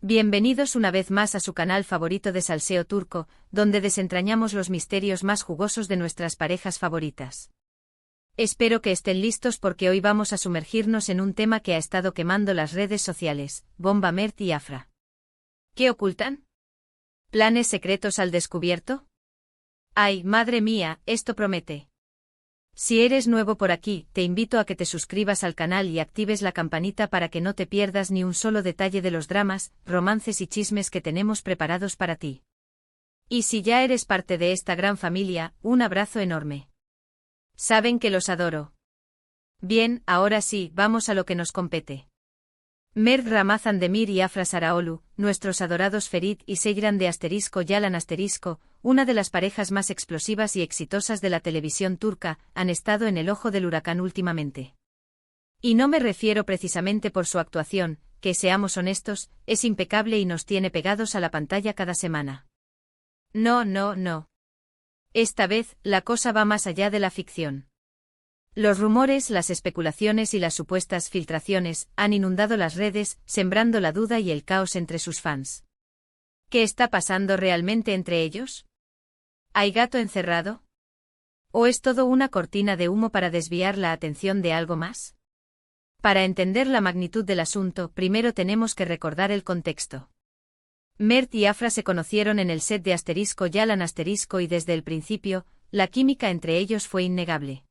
Bienvenidos una vez más a su canal favorito de salseo turco, donde desentrañamos los misterios más jugosos de nuestras parejas favoritas. Espero que estén listos porque hoy vamos a sumergirnos en un tema que ha estado quemando las redes sociales, Bomba Mert y Afra. ¿Qué ocultan? ¿Planes secretos al descubierto? ¡Ay, madre mía, esto promete! Si eres nuevo por aquí, te invito a que te suscribas al canal y actives la campanita para que no te pierdas ni un solo detalle de los dramas, romances y chismes que tenemos preparados para ti. Y si ya eres parte de esta gran familia, un abrazo enorme. Saben que los adoro. Bien, ahora sí, vamos a lo que nos compete. Mert Ramazan Demir y Afra Saraoğlu, nuestros adorados Ferit y Seyran de Yalan una de las parejas más explosivas y exitosas de la televisión turca, han estado en el ojo del huracán últimamente. Y no me refiero precisamente por su actuación, que seamos honestos, es impecable y nos tiene pegados a la pantalla cada semana. No. Esta vez, la cosa va más allá de la ficción. Los rumores, las especulaciones y las supuestas filtraciones han inundado las redes, sembrando la duda y el caos entre sus fans. ¿Qué está pasando realmente entre ellos? ¿Hay gato encerrado? ¿O es todo una cortina de humo para desviar la atención de algo más? Para entender la magnitud del asunto, primero tenemos que recordar el contexto. Mert y Afra se conocieron en el set de Yalan y desde el principio, la química entre ellos fue innegable.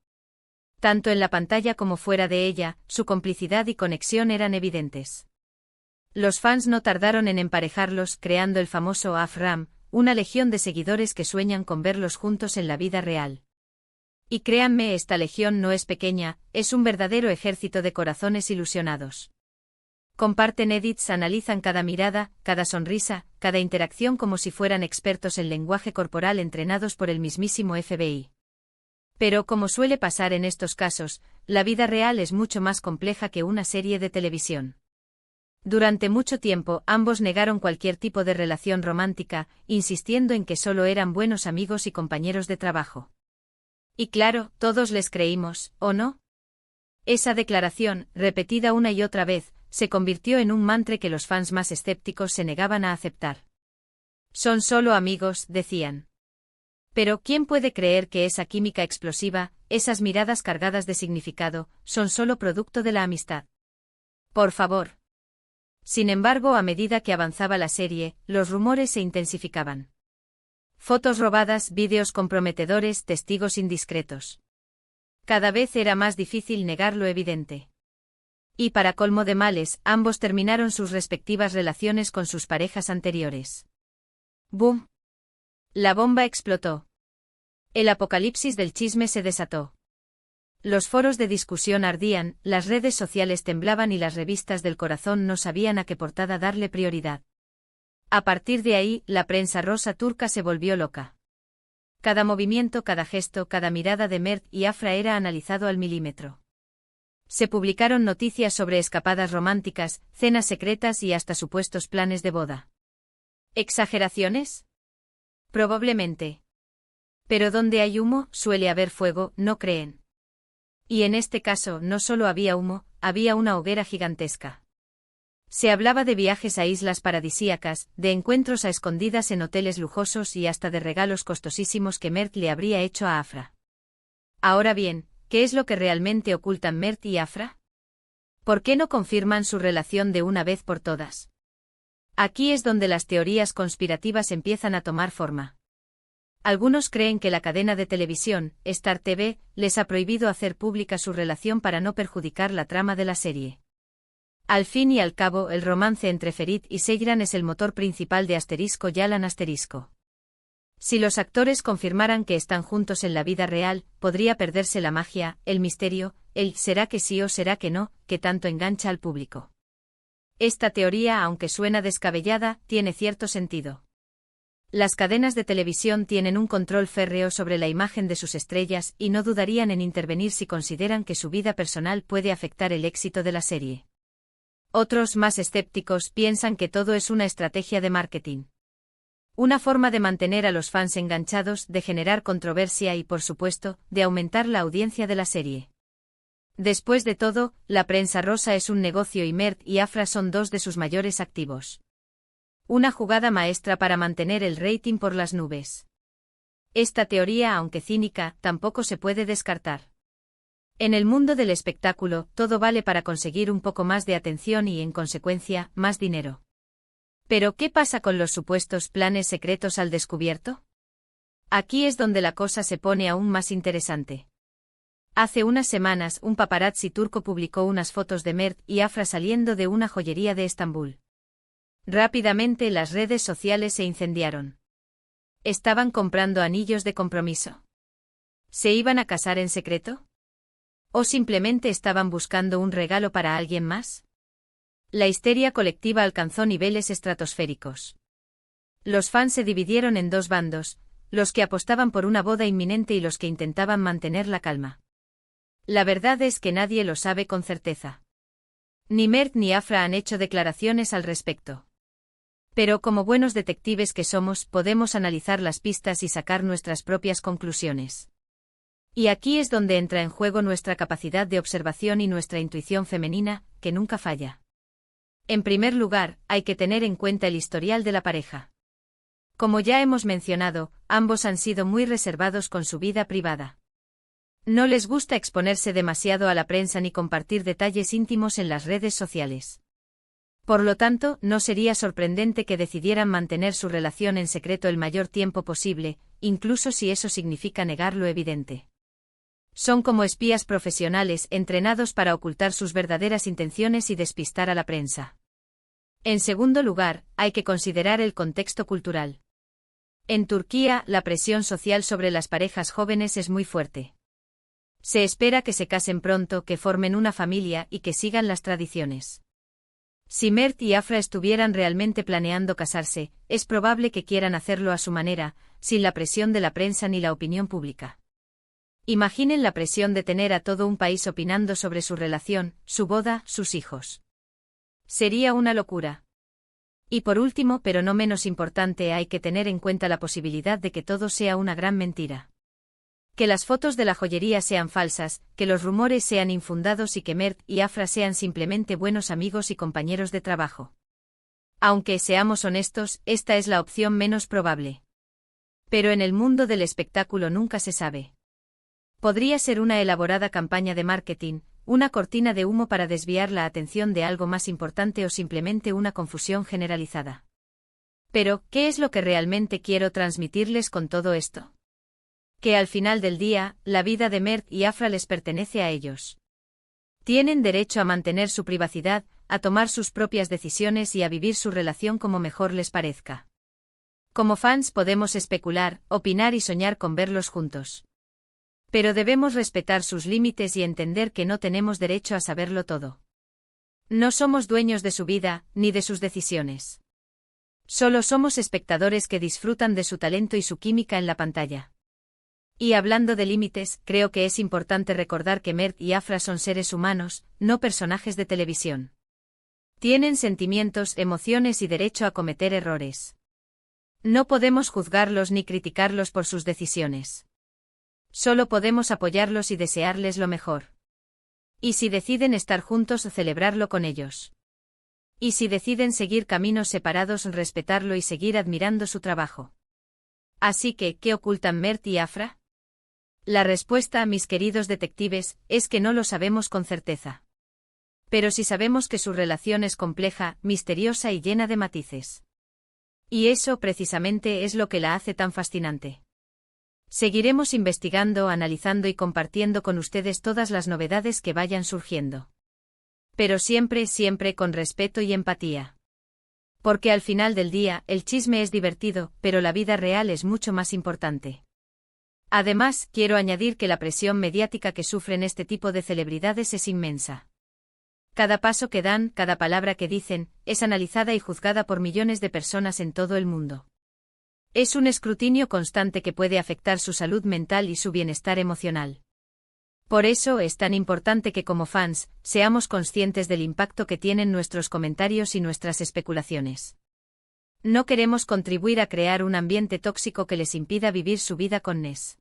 Tanto en la pantalla como fuera de ella, su complicidad y conexión eran evidentes. Los fans no tardaron en emparejarlos, creando el famoso Afram, una legión de seguidores que sueñan con verlos juntos en la vida real. Y créanme, esta legión no es pequeña, es un verdadero ejército de corazones ilusionados. Comparten edits, analizan cada mirada, cada sonrisa, cada interacción como si fueran expertos en lenguaje corporal entrenados por el mismísimo FBI. Pero como suele pasar en estos casos, la vida real es mucho más compleja que una serie de televisión. Durante mucho tiempo ambos negaron cualquier tipo de relación romántica, insistiendo en que solo eran buenos amigos y compañeros de trabajo. Y claro, todos les creímos, ¿o no? Esa declaración, repetida una y otra vez, se convirtió en un mantra que los fans más escépticos se negaban a aceptar. Son solo amigos, decían. Pero ¿quién puede creer que esa química explosiva, esas miradas cargadas de significado, son solo producto de la amistad? Por favor. Sin embargo, a medida que avanzaba la serie, los rumores se intensificaban. Fotos robadas, vídeos comprometedores, testigos indiscretos. Cada vez era más difícil negar lo evidente. Y para colmo de males, ambos terminaron sus respectivas relaciones con sus parejas anteriores. ¡Boom! La bomba explotó. El apocalipsis del chisme se desató. Los foros de discusión ardían, las redes sociales temblaban y las revistas del corazón no sabían a qué portada darle prioridad. A partir de ahí, la prensa rosa turca se volvió loca. Cada movimiento, cada gesto, cada mirada de Mert y Afra era analizado al milímetro. Se publicaron noticias sobre escapadas románticas, cenas secretas y hasta supuestos planes de boda. ¿Exageraciones? Probablemente. Pero donde hay humo, suele haber fuego, ¿no creen? Y en este caso no solo había humo, había una hoguera gigantesca. Se hablaba de viajes a islas paradisíacas, de encuentros a escondidas en hoteles lujosos y hasta de regalos costosísimos que Mert le habría hecho a Afra. Ahora bien, ¿qué es lo que realmente ocultan Mert y Afra? ¿Por qué no confirman su relación de una vez por todas? Aquí es donde las teorías conspirativas empiezan a tomar forma. Algunos creen que la cadena de televisión, Star TV, les ha prohibido hacer pública su relación para no perjudicar la trama de la serie. Al fin y al cabo, el romance entre Ferit y Seyran es el motor principal de Yalan. Si los actores confirmaran que están juntos en la vida real, podría perderse la magia, el misterio, el ¿será que sí o será que no?, que tanto engancha al público. Esta teoría, aunque suena descabellada, tiene cierto sentido. Las cadenas de televisión tienen un control férreo sobre la imagen de sus estrellas y no dudarían en intervenir si consideran que su vida personal puede afectar el éxito de la serie. Otros, más escépticos, piensan que todo es una estrategia de marketing. Una forma de mantener a los fans enganchados, de generar controversia y, por supuesto, de aumentar la audiencia de la serie. Después de todo, la prensa rosa es un negocio y Mert y Afra son dos de sus mayores activos. Una jugada maestra para mantener el rating por las nubes. Esta teoría, aunque cínica, tampoco se puede descartar. En el mundo del espectáculo, todo vale para conseguir un poco más de atención y, en consecuencia, más dinero. Pero, ¿qué pasa con los supuestos planes secretos al descubierto? Aquí es donde la cosa se pone aún más interesante. Hace unas semanas, un paparazzi turco publicó unas fotos de Mert y Afra saliendo de una joyería de Estambul. Rápidamente las redes sociales se incendiaron. ¿Estaban comprando anillos de compromiso? ¿Se iban a casar en secreto? ¿O simplemente estaban buscando un regalo para alguien más? La histeria colectiva alcanzó niveles estratosféricos. Los fans se dividieron en dos bandos, los que apostaban por una boda inminente y los que intentaban mantener la calma. La verdad es que nadie lo sabe con certeza. Ni Mert ni Afra han hecho declaraciones al respecto. Pero como buenos detectives que somos, podemos analizar las pistas y sacar nuestras propias conclusiones. Y aquí es donde entra en juego nuestra capacidad de observación y nuestra intuición femenina, que nunca falla. En primer lugar, hay que tener en cuenta el historial de la pareja. Como ya hemos mencionado, ambos han sido muy reservados con su vida privada. No les gusta exponerse demasiado a la prensa ni compartir detalles íntimos en las redes sociales. Por lo tanto, no sería sorprendente que decidieran mantener su relación en secreto el mayor tiempo posible, incluso si eso significa negar lo evidente. Son como espías profesionales entrenados para ocultar sus verdaderas intenciones y despistar a la prensa. En segundo lugar, hay que considerar el contexto cultural. En Turquía, la presión social sobre las parejas jóvenes es muy fuerte. Se espera que se casen pronto, que formen una familia y que sigan las tradiciones. Si Mert y Afra estuvieran realmente planeando casarse, es probable que quieran hacerlo a su manera, sin la presión de la prensa ni la opinión pública. Imaginen la presión de tener a todo un país opinando sobre su relación, su boda, sus hijos. Sería una locura. Y por último, pero no menos importante, hay que tener en cuenta la posibilidad de que todo sea una gran mentira. Que las fotos de la joyería sean falsas, que los rumores sean infundados y que Mert y Afra sean simplemente buenos amigos y compañeros de trabajo. Aunque, seamos honestos, esta es la opción menos probable. Pero en el mundo del espectáculo nunca se sabe. Podría ser una elaborada campaña de marketing, una cortina de humo para desviar la atención de algo más importante o simplemente una confusión generalizada. Pero, ¿qué es lo que realmente quiero transmitirles con todo esto? Que al final del día, la vida de Mert y Afra les pertenece a ellos. Tienen derecho a mantener su privacidad, a tomar sus propias decisiones y a vivir su relación como mejor les parezca. Como fans podemos especular, opinar y soñar con verlos juntos. Pero debemos respetar sus límites y entender que no tenemos derecho a saberlo todo. No somos dueños de su vida, ni de sus decisiones. Solo somos espectadores que disfrutan de su talento y su química en la pantalla. Y hablando de límites, creo que es importante recordar que Mert y Afra son seres humanos, no personajes de televisión. Tienen sentimientos, emociones y derecho a cometer errores. No podemos juzgarlos ni criticarlos por sus decisiones. Solo podemos apoyarlos y desearles lo mejor. Y si deciden estar juntos, celebrarlo con ellos. Y si deciden seguir caminos separados, respetarlo y seguir admirando su trabajo. Así que, ¿qué ocultan Mert y Afra? La respuesta, mis queridos detectives, es que no lo sabemos con certeza. Pero sí sabemos que su relación es compleja, misteriosa y llena de matices. Y eso precisamente es lo que la hace tan fascinante. Seguiremos investigando, analizando y compartiendo con ustedes todas las novedades que vayan surgiendo. Pero siempre, siempre con respeto y empatía. Porque al final del día, el chisme es divertido, pero la vida real es mucho más importante. Además, quiero añadir que la presión mediática que sufren este tipo de celebridades es inmensa. Cada paso que dan, cada palabra que dicen, es analizada y juzgada por millones de personas en todo el mundo. Es un escrutinio constante que puede afectar su salud mental y su bienestar emocional. Por eso es tan importante que como fans, seamos conscientes del impacto que tienen nuestros comentarios y nuestras especulaciones. No queremos contribuir a crear un ambiente tóxico que les impida vivir su vida con Ness.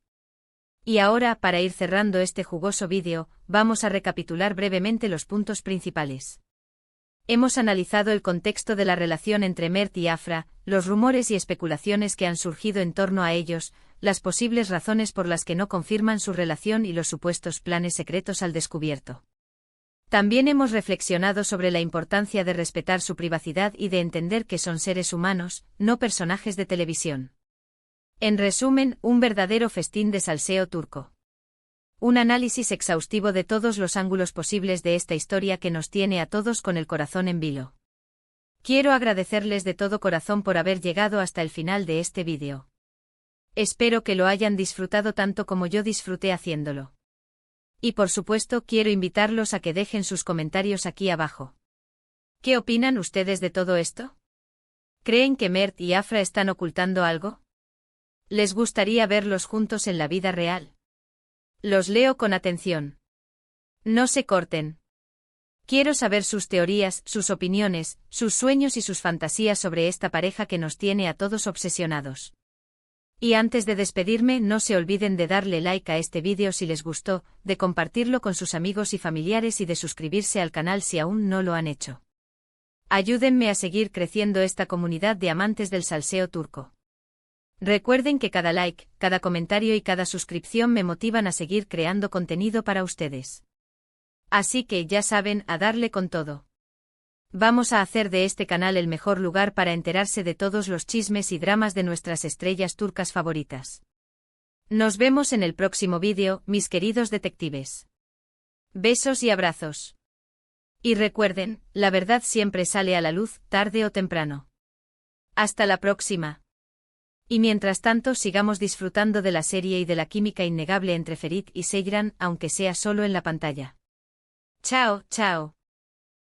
Y ahora, para ir cerrando este jugoso vídeo, vamos a recapitular brevemente los puntos principales. Hemos analizado el contexto de la relación entre Mert y Afra, los rumores y especulaciones que han surgido en torno a ellos, las posibles razones por las que no confirman su relación y los supuestos planes secretos al descubierto. También hemos reflexionado sobre la importancia de respetar su privacidad y de entender que son seres humanos, no personajes de televisión. En resumen, un verdadero festín de salseo turco. Un análisis exhaustivo de todos los ángulos posibles de esta historia que nos tiene a todos con el corazón en vilo. Quiero agradecerles de todo corazón por haber llegado hasta el final de este vídeo. Espero que lo hayan disfrutado tanto como yo disfruté haciéndolo. Y por supuesto quiero invitarlos a que dejen sus comentarios aquí abajo. ¿Qué opinan ustedes de todo esto? ¿Creen que Mert y Afra están ocultando algo? ¿Les gustaría verlos juntos en la vida real? Los leo con atención. No se corten. Quiero saber sus teorías, sus opiniones, sus sueños y sus fantasías sobre esta pareja que nos tiene a todos obsesionados. Y antes de despedirme, no se olviden de darle like a este vídeo si les gustó, de compartirlo con sus amigos y familiares y de suscribirse al canal si aún no lo han hecho. Ayúdenme a seguir creciendo esta comunidad de amantes del salseo turco. Recuerden que cada like, cada comentario y cada suscripción me motivan a seguir creando contenido para ustedes. Así que ya saben, a darle con todo. Vamos a hacer de este canal el mejor lugar para enterarse de todos los chismes y dramas de nuestras estrellas turcas favoritas. Nos vemos en el próximo vídeo, mis queridos detectives. Besos y abrazos. Y recuerden, la verdad siempre sale a la luz, tarde o temprano. Hasta la próxima. Y mientras tanto sigamos disfrutando de la serie y de la química innegable entre Ferit y Seyran, aunque sea solo en la pantalla. Chao, chao.